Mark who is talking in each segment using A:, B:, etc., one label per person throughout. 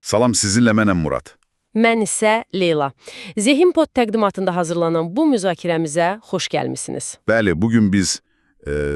A: Salam, sizinlə mənəm Murad.
B: Mən isə Leyla. Zehinpod təqdimatında hazırlanan bu müzakirəmizə xoş gəlmisiniz.
A: Bəli, bugün biz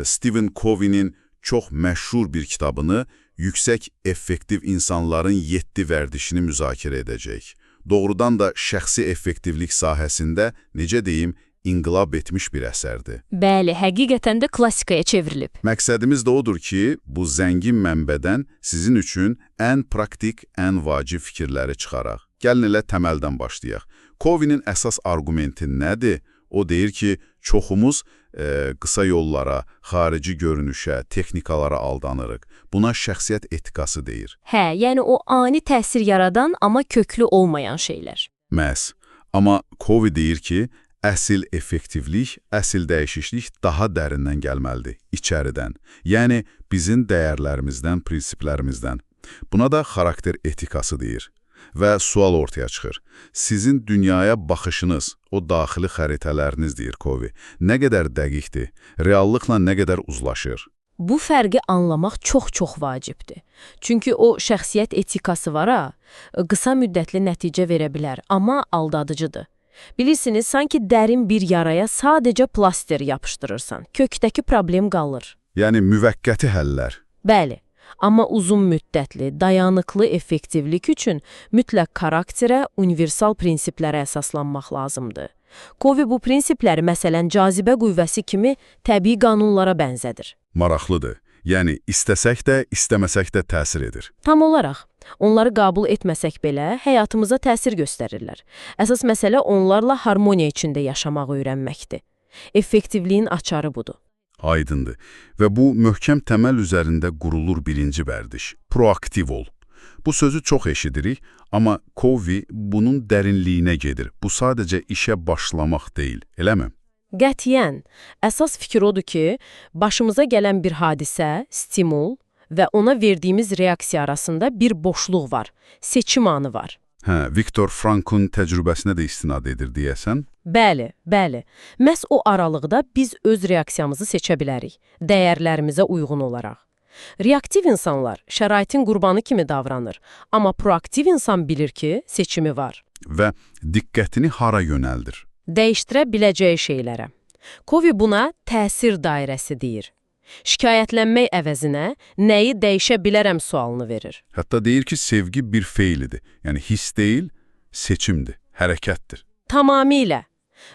A: Stephen Covey'nin çox məşhur bir kitabını Yüksək Effektiv İnsanların 7 vərdişini müzakirə edəcəyik. Doğrudan da şəxsi effektivlik sahəsində, necə deyim, inqilab etmiş bir əsərdir.
C: Bəli, həqiqətən də klassikaya çevrilib.
A: Məqsədimiz də odur ki, bu zəngin mənbədən sizin üçün ən praktik, ən vacib fikirləri çıxaraq. Gəlin elə təməldən başlayaq. Covey'nin əsas argumenti nədir? O deyir ki, çoxumuz qısa yollara, xarici görünüşə, texnikalara aldanırıq. Buna şəxsiyyət etikası deyir.
C: Hə, yəni o ani təsir yaradan, amma köklü olmayan şeylər.
A: Məhz. Amma Covey deyir ki, əsl effektivlik, əsl dəyişiklik daha dərindən gəlməlidir, içəridən. Yəni, bizim dəyərlərimizdən, prinsiplərimizdən. Buna da xarakter etikası deyir. Və sual ortaya çıxır. Sizin dünyaya baxışınız, o daxili xəritələriniz, deyir Covey, nə qədər dəqiqdir, reallıqla nə qədər uzlaşır?
C: Bu fərqi anlamaq çox-çox vacibdir. Çünki o şəxsiyyət etikası var ha, qısa müddətli nəticə verə bilər, amma aldadıcıdır. Bilirsiniz, sanki dərin bir yaraya sadəcə plaster yapışdırırsan, kökdəki problem qalır.
A: Yəni, müvəqqəti həllər.
C: Bəli. Amma uzun müddətli, dayanıqlı effektivlik üçün mütləq karakterə, universal prinsiplərə əsaslanmaq lazımdır. Covey bu prinsipləri, məsələn, cazibə qüvvəsi kimi təbii qanunlara bənzədir.
A: Maraqlıdır. Yəni, istəsək də, istəməsək də təsir edir.
C: Tam olaraq. Onları qəbul etməsək belə həyatımıza təsir göstərirlər. Əsas məsələ onlarla harmoniya içində yaşamaq öyrənməkdir. Effektivliyin açarı budur.
A: Aydındır. Və bu möhkəm təməl üzərində qurulur birinci vərdiş. Proaktiv ol. Bu sözü çox eşidirik, amma Covey bunun dərinliyinə gedir. Bu sadəcə işə başlamaq deyil, eləmi?
C: Qətiyyən. Əsas fikir odur ki, başımıza gələn bir hadisə, stimul və ona verdiyimiz reaksiya arasında bir boşluq var, seçim anı var.
A: Hə, Viktor Frankl'ın təcrübəsinə də istinad edir deyəsən?
C: Bəli, bəli. Məhz o aralıqda biz öz reaksiyamızı seçə bilərik, dəyərlərimizə uyğun olaraq. Reaktiv insanlar şəraitin qurbanı kimi davranır, amma proaktiv insan bilir ki, seçimi var.
A: Və diqqətini hara yönəldir?
C: Dəyişdirə biləcəyi şeylərə. Covey buna təsir dairəsi deyir. Şikayətlənmək əvəzinə nəyi dəyişə bilərəm sualını verir.
A: Hətta deyir ki, sevgi bir feilidir. Yəni, his deyil, seçimdir, hərəkətdir.
C: Tamamilə.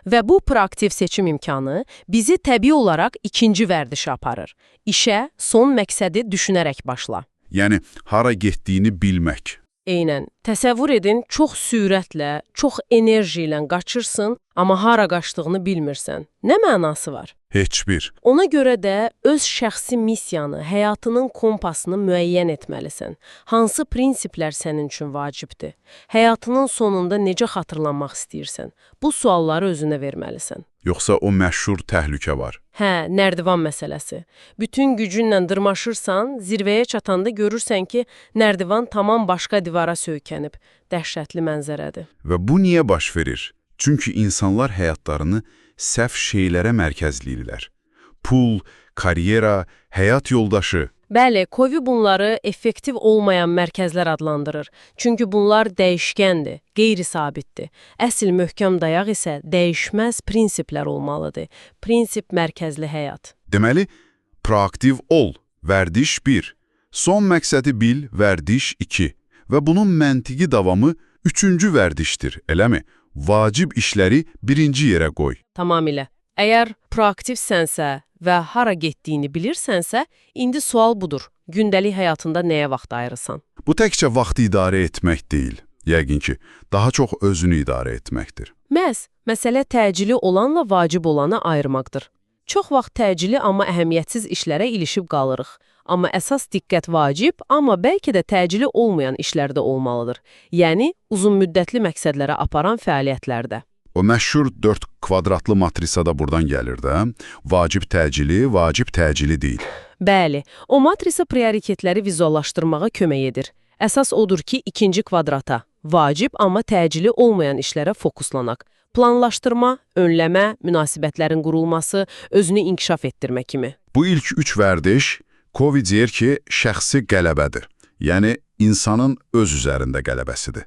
C: Və bu proaktiv seçim imkanı bizi təbii olaraq ikinci vərdişə aparır. İşə, son məqsədi düşünərək başla.
A: Yəni, hara getdiyini bilmək.
C: Eynən. Təsəvvür edin, çox sürətlə, çox enerji ilə qaçırsın, amma hara qaçdığını bilmirsən. Nə mənası var?
A: Heç bir.
C: Ona görə də öz şəxsi missiyanı, həyatının kompasını müəyyən etməlisən. Hansı prinsiplər sənin üçün vacibdir? Həyatının sonunda necə xatırlanmaq istəyirsən? Bu sualları özünə verməlisən.
A: Yoxsa o məşhur təhlükə var.
C: Hə, nərdivan məsələsi. Bütün gücünlə dırmaşırsan, zirvəyə çatanda görürsən ki, nərdivan tamam başqa divara söykənib. Dəhşətli mənzərədir.
A: Və bu niyə baş verir? Çünki insanlar həyatlarını səhv şeylərə mərkəzləyirlər. Pul, karyera, həyat yoldaşı.
C: Bəli, Covey bunları effektiv olmayan mərkəzlər adlandırır. Çünki bunlar dəyişkəndir, qeyri-sabitdir. Əsl möhkəm dayaq isə dəyişməz prinsiplər olmalıdır. Prinsip mərkəzli həyat.
A: Deməli, proaktiv ol, vərdiş 1. Son məqsədi bil, vərdiş 2. Və bunun məntiqi davamı 3-cü vərdişdir, eləmi? Vacib işləri birinci yerə qoy.
C: Tamamilə. Əgər proaktivsənsə və hara getdiyini bilirsənsə, indi sual budur. Gündəlik həyatında nəyə vaxt ayırırsan?
A: Bu təkcə vaxtı idarə etmək deyil. Yəqin ki, daha çox özünü idarə etməkdir.
C: Məsələ təcili olanla vacib olanı ayırmaqdır. Çox vaxt təcili, amma əhəmiyyətsiz işlərə ilişib qalırıq. Amma əsas diqqət vacib, amma bəlkə də təcili olmayan işlərdə olmalıdır. Yəni, uzun müddətli məqsədlərə aparan fəaliyyətlərdə.
A: O məşhur 4 kvadratlı matrisa da buradan gəlir də. Vacib təcili deyil.
C: Bəli, o matrisa prioritetləri vizuallaşdırmağa kömək edir. Əsas odur ki, ikinci kvadrata, vacib amma təcili olmayan işlərə fokuslanaq. Planlaşdırma, önləmə, münasibətlərin qurulması, özünü inkişaf etdirmə kimi.
A: Bu ilk 3 vərdiş Covey deyir ki, şəxsi qələbədir. Yəni, insanın öz üzərində qələbəsidir.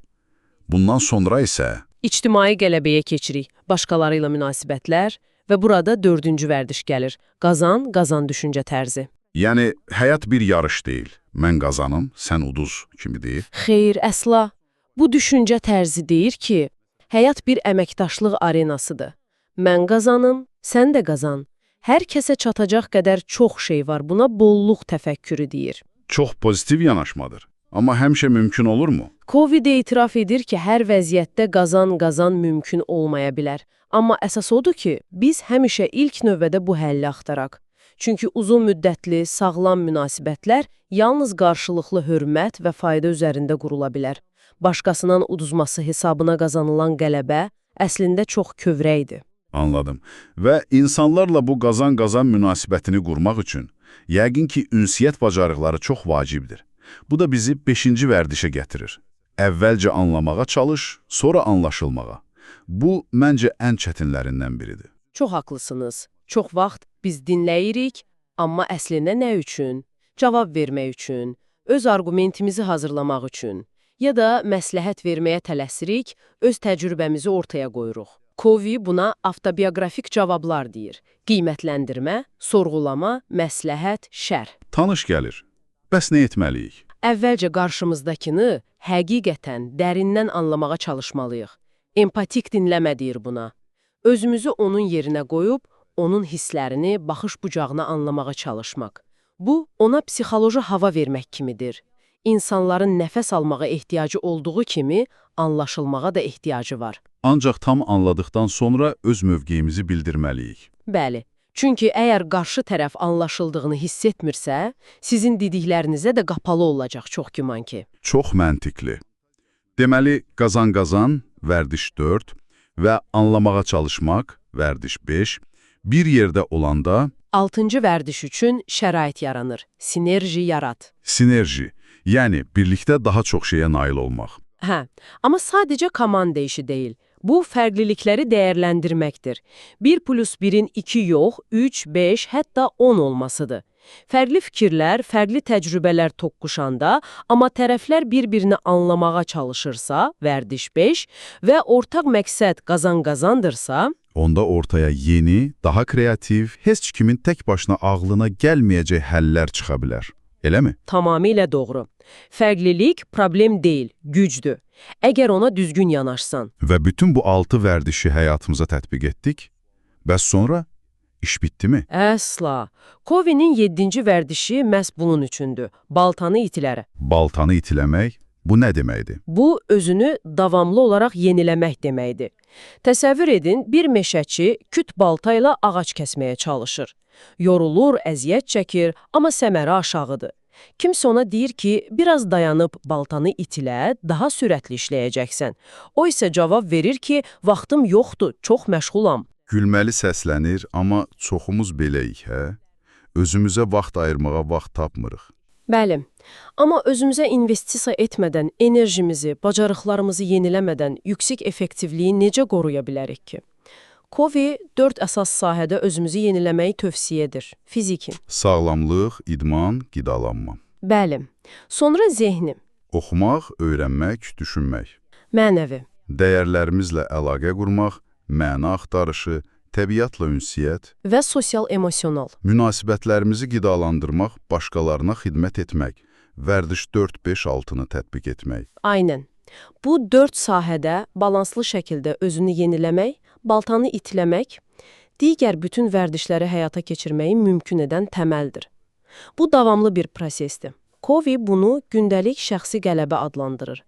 A: Bundan sonra isə
C: İctimai qələbəyə keçirik, başqaları ilə münasibətlər və burada dördüncü vərdiş gəlir. Qazan-qazan düşüncə tərzi.
A: yəni, həyat bir yarış deyil. Mən qazanım, sən uduz kimi deyil.
C: Xeyr, əsla. Bu düşüncə tərzi deyir ki, həyat bir əməkdaşlıq arenasıdır. Mən qazanım, sən də qazan. Hər kəsə çatacaq qədər çox şey var. Buna bolluq təfəkkürü deyir.
A: Çox pozitiv yanaşmadır. Amma həmişə mümkün olurmu?
C: Covid etiraf edir ki, hər vəziyyətdə qazan-qazan mümkün olmaya bilər. Amma əsas odur ki, biz həmişə ilk növbədə bu həlli axtaraq. Çünki uzun müddətli, sağlam münasibətlər yalnız qarşılıqlı hörmət və fayda üzərində qurula bilər. Başqasının uduzması hesabına qazanılan qələbə əslində çox kövrəkdir.
A: Anladım. Və insanlarla bu qazan-qazan münasibətini qurmaq üçün yəqin ki, ünsiyyət bacarıqları çox vacibdir. Bu da bizi 5-ci vərdişə gətirir. Əvvəlcə anlamağa çalış, sonra anlaşılmağa. Bu, məncə, ən çətinlərindən biridir.
C: Çox haqlısınız. Çox vaxt biz dinləyirik, amma əslində nə üçün? Cavab vermək üçün, öz arqumentimizi hazırlamaq üçün, ya da məsləhət verməyə tələsirik, öz təcrübəmizi ortaya qoyuruq. Covey buna avtobioqrafik cavablar deyir. Qiymətləndirmə, sorğulama, məsləhət, şərh.
A: Tanış gəlir. Bəs nə etməliyik?
C: Əvvəlcə qarşımızdakını həqiqətən dərindən anlamağa çalışmalıyıq. Empatik dinləmə deyir buna. Özümüzü onun yerinə qoyub, onun hisslərini, baxış bucağına anlamağa çalışmaq. Bu, ona psixoloji hava vermək kimidir. İnsanların nəfəs almağa ehtiyacı olduğu kimi, anlaşılmağa da ehtiyacı var.
A: Ancaq tam anladıqdan sonra öz mövqeyimizi bildirməliyik.
C: Bəli, çünki əgər qarşı tərəf anlaşıldığını hiss etmirsə, sizin dediklərinizə də qapalı olacaq çox güman ki.
A: Çox məntiqli. Deməli, qazan-qazan, vərdiş 4 və anlamağa çalışmaq, vərdiş 5, bir yerdə olanda
C: 6-cı vərdiş üçün şərait yaranır. Sinerji yarat.
A: sinerji, yəni birlikdə daha çox şeyə nail olmaq.
C: Hə, amma sadəcə komanda işi deyil. Bu, fərqlilikləri dəyərləndirməkdir. 1+1-in 2 yox, 3, 5, hətta 10 olmasıdır. Fərqli fikirlər, fərqli təcrübələr toqquşanda, amma tərəflər bir-birini anlamağa çalışırsa, vərdiş 5, və ortaq məqsəd qazan-qazandırsa,
A: Onda ortaya yeni, daha kreativ, heç kimin tək başına ağlına gəlməyəcək həllər çıxa bilər. Eləmi?
C: tamamilə doğru. Fərqlilik problem deyil, gücdür. Əgər ona düzgün yanaşsan.
A: Və bütün bu 6 vərdişi həyatımıza tətbiq etdik. Bəs sonra iş bitdimi?
C: Əsla. Covey'nin 7-ci vərdişi məhz bunun üçündür. Baltanı itilərə.
A: Baltanı itiləmək, bu nə deməkdir?
C: Bu, özünü davamlı olaraq yeniləmək deməkdir. Təsəvvür edin, bir meşəçi küt balta ilə ağac kəsməyə çalışır. Yorulur, əziyyət çəkir, amma səməri aşağıdır. Kimsə ona deyir ki, biraz dayanıb baltanı itilə, daha sürətli işləyəcəksən. O isə cavab verir ki, vaxtım yoxdur, çox məşğulam.
A: Gülməli səslənir, amma çoxumuz beləyik, hə? Özümüzə vaxt ayırmağa vaxt tapmırıq.
C: Bəli, amma özümüzə investisiya etmədən, enerjimizi, bacarıqlarımızı yeniləmədən yüksək effektivliyi necə qoruya bilərik ki? Covey 4 əsas sahədə özümüzü yeniləməyi tövsiyə edir. Fiziki.
A: Sağlamlıq, idman, qidalanma.
C: Bəli. Sonra zehni.
A: Oxumaq, öyrənmək, düşünmək.
C: Mənəvi.
A: Dəyərlərimizlə əlaqə qurmaq, məna axtarışı, təbiətlə ünsiyyət,
C: Və sosial-emosional.
A: münasibətlərimizi qidalandırmaq, başqalarına xidmət etmək, vərdiş 4-5-6-nı tətbiq etmək.
C: Aynən. Bu 4 sahədə balanslı şəkildə özünü yeniləmək, baltanı itiləmək, digər bütün vərdişləri həyata keçirməyi mümkün edən təməldir. Bu davamlı bir prosesdir. Covey bunu gündəlik şəxsi qələbə adlandırır.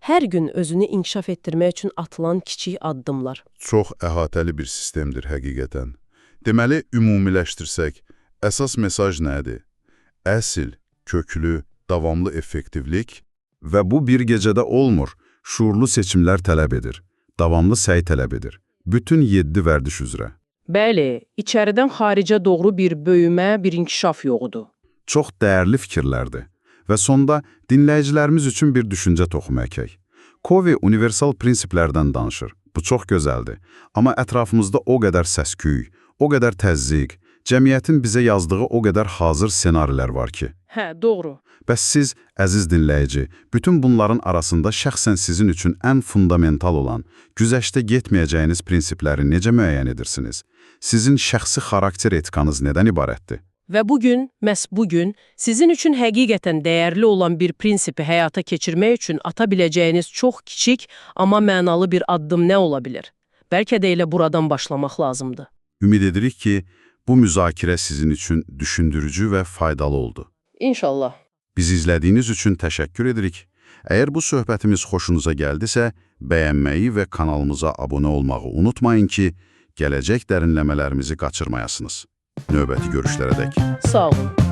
C: Hər gün özünü inkişaf etdirmək üçün atılan kiçik addımlar.
A: Çox əhatəli bir sistemdir həqiqətən. Deməli, ümumiləşdirsək, əsas mesaj nədir? Əsl, köklü, davamlı effektivlik və bu bir gecədə olmur, şuurlu seçimlər tələb edir, davamlı səy tələb edir. Bütün 7 vərdiş üzrə.
C: Bəli, içəridən xaricə doğru bir böyümə, bir inkişaf yoxdur.
A: Çox dəyərli fikirlərdir. Və sonda dinləyicilərimiz üçün bir düşüncə toxumu əkək. Covey universal prinsiplərdən danışır. Bu çox gözəldir. Amma ətrafımızda o qədər səsküy, o qədər təzyiq, Cəmiyyətin bizə yazdığı o qədər hazır ssenarilər var ki.
C: Hə, doğru.
A: Bəs siz, əziz dinləyici, bütün bunların arasında şəxsən sizin üçün ən fundamental olan, güzəştə getməyəcəyiniz prinsipləri necə müəyyən edirsiniz? Sizin şəxsi xarakter etikanız nədən ibarətdir?
C: Və məhz bugün sizin üçün həqiqətən dəyərli olan bir prinsipi həyata keçirmək üçün ata biləcəyiniz çox kiçik, amma mənalı bir addım nə ola bilər? Bəlkə də elə buradan başlamaq lazımdır.
A: Ümid edirik ki, bu müzakirə sizin üçün düşündürücü və faydalı oldu.
C: İnşallah.
A: Bizi izlədiyiniz üçün təşəkkür edirik. Əgər bu söhbətimiz xoşunuza gəldisə, bəyənməyi və kanalımıza abunə olmağı unutmayın ki, gələcək dərinləmələrimizi qaçırmayasınız. Növbəti görüşlərə dək.
C: Sağ olun.